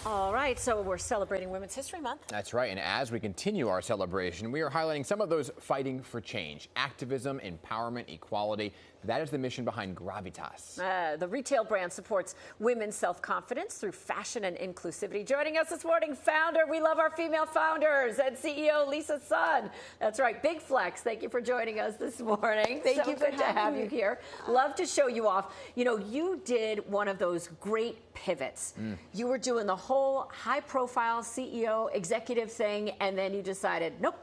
All right, so we're celebrating Women's History Month. That's right, and as we continue our celebration, we are highlighting some of those fighting for change. Activism, empowerment, equality. That is the mission behind GRAVITAS. The retail brand supports women's self-confidence through fashion and inclusivity. Joining us this morning, founder, we love our female founders, and CEO Lisa Sun. That's right, Big Flex. Thank you for joining us this morning. Thank you for good to have you here. Love to show you off. You know, you did one of those great pivots. You were doing the whole high-profile CEO executive thing, and then you decided, nope,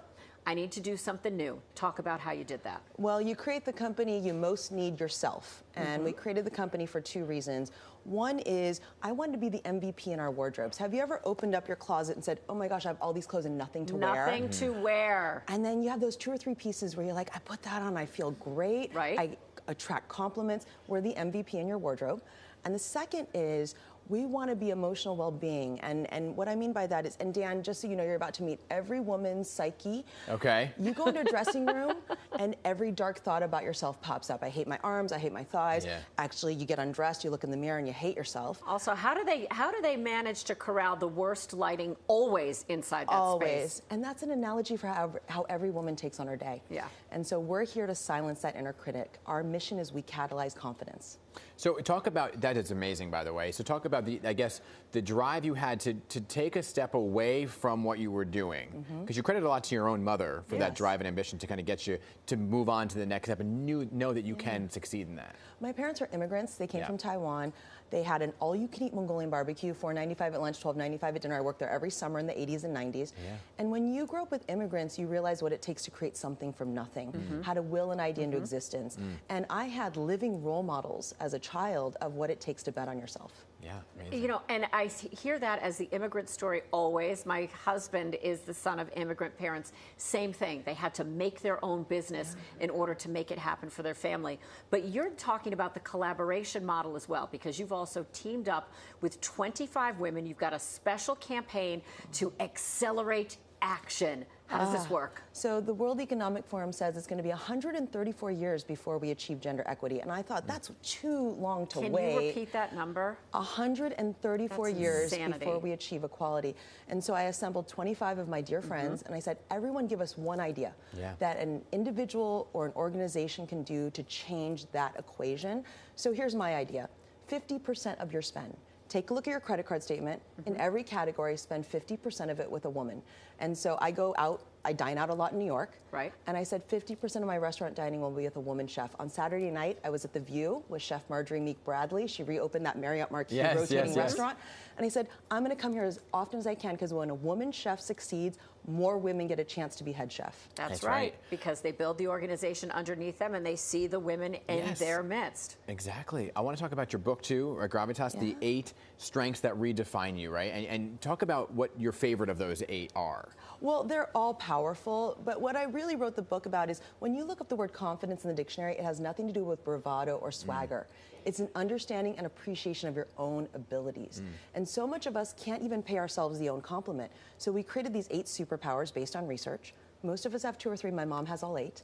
I need to do something new. Talk about how you did that. Well, you create the company you most need yourself. And we created the company for two reasons. One is I wanted to be the MVP in our wardrobes. Have you ever opened up your closet and said, oh my gosh, I have all these clothes and nothing to wear? Nothing to wear. And then you have those 2 or 3 pieces where you're like, I put that on, I feel great. Right. I attract compliments. We're the MVP in your wardrobe. And the second is we want to be emotional well-being. And what I mean by that is, and Dan, just so you know, you're about to meet every woman's psyche. Okay. You go into a dressing room and every dark thought about yourself pops up. I hate my arms, I hate my thighs. Yeah. Actually, you get undressed, you look in the mirror and you hate yourself. Also, how do they manage to corral the worst lighting always inside that Always. space? And that's an analogy for how every woman takes on her day. Yeah. And so we're here to silence that inner critic. Our mission is we catalyze confidence. So talk about, that is amazing, by the way. So talk about I guess, the drive you had to take a step away from what you were doing. Because you credit a lot to your own mother for that drive and ambition to kind of get you to move on to the next step and know that you can succeed in that. My parents are immigrants. They came from Taiwan. They had an all-you-can-eat Mongolian barbecue, $4.95 at lunch, $12.95 at dinner. I worked there every summer in the 80s and 90s. Yeah. And when you grow up with immigrants, you realize what it takes to create something from nothing, how to will an idea into existence. And I had living role models as a child of what it takes to bet on yourself. Yeah, amazing. You know, and I hear that as the immigrant story always. My husband is the son of immigrant parents. Same thing. They had to make their own business in order to make it happen for their family. But you're talking about the collaboration model as well, because you've also teamed up with 25 women. You've got a special campaign to accelerate action. How does this work? So the World Economic Forum says it's going to be 134 years before we achieve gender equity. And I thought that's too long to wait. Can you repeat that number? 134 That's years insanity. before we achieve equality. And so I assembled 25 of my dear friends and I said, everyone give us one idea that an individual or an organization can do to change that equation. So here's my idea. 50% of your spend. Take a look at your credit card statement. In every category, spend 50% of it with a woman. And so I go out, I dine out a lot in New York. Right. And I said 50% of my restaurant dining will be with a woman chef. On Saturday night, I was at The View with Chef Marjorie Meek Bradley. She reopened that Marriott Marquis rotating restaurant. And I said, I'm going to come here as often as I can because when a woman chef succeeds, more women get a chance to be head chef. That's right. Because they build the organization underneath them and they see the women in their midst. Exactly. I want to talk about your book too, Gravitas, the 8 strengths that redefine you, right? And talk about what your favorite of those 8 are. Well, they're all powerful, but what I really wrote the book about is when you look up the word confidence in the dictionary, it has nothing to do with bravado or swagger. It's an understanding and appreciation of your own abilities. And so much of us can't even pay ourselves the own compliment. So we created these 8 superpowers based on research. Most of us have 2 or 3. My mom has all 8.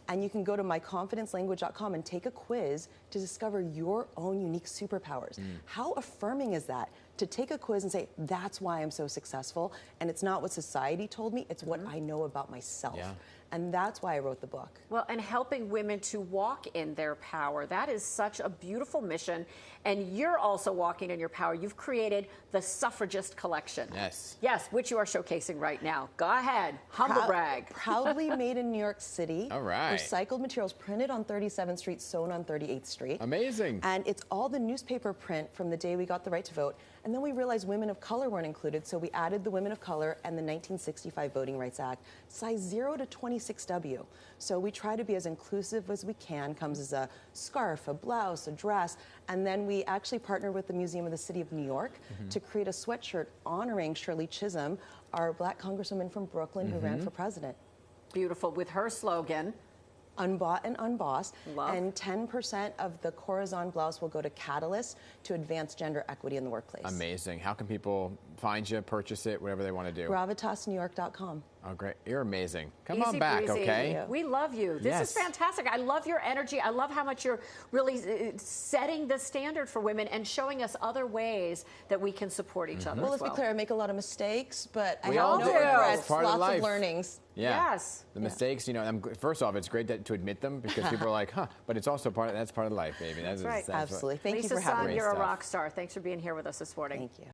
And you can go to myconfidencelanguage.com and take a quiz to discover your own unique superpowers. How affirming is that? To take a quiz and say, that's why I'm so successful. And it's not what society told me, it's what I know about myself. And that's why I wrote the book. Well, and helping women to walk in their power. That is such a beautiful mission. And you're also walking in your power. You've created the Suffragist collection. Yes. Yes, which you are showcasing right now. Go ahead, humble brag. Proudly made in New York City. All right. Recycled materials printed on 37th Street, sewn on 38th Street. Amazing. And it's all the newspaper print from the day we got the right to vote. And then we realized women of color weren't included, so we added the women of color and the 1965 Voting Rights Act, size 0 to 26W. So we try to be as inclusive as we can. Comes as a scarf, a blouse, a dress, and then we actually partnered with the Museum of the City of New York to create a sweatshirt honoring Shirley Chisholm, our black congresswoman from Brooklyn who ran for president. Beautiful, with her slogan, Unbought and unbossed. Love. And 10% of the Corazon blouse will go to Catalyst to advance gender equity in the workplace. Amazing. How can people find you, purchase it, whatever they want to do? GRAVITASNewYork.com. Oh, great. You're amazing. Come Easy on back, breezy. okay? We love you. This is fantastic. I love your energy. I love how much you're really setting the standard for women and showing us other ways that we can support each other. Well, as let's be clear, I make a lot of mistakes, but I We have all no do. regrets, It's part of lots life. of learnings. Yeah. Yes. The mistakes, you know, first off, it's great to admit them because people are like, huh, but it's also that's part of life, baby. That's right. Absolutely. Thank Lisa you for having Sun, me. you're a Stuff. rock star. Thanks for being here with us this morning. Thank you.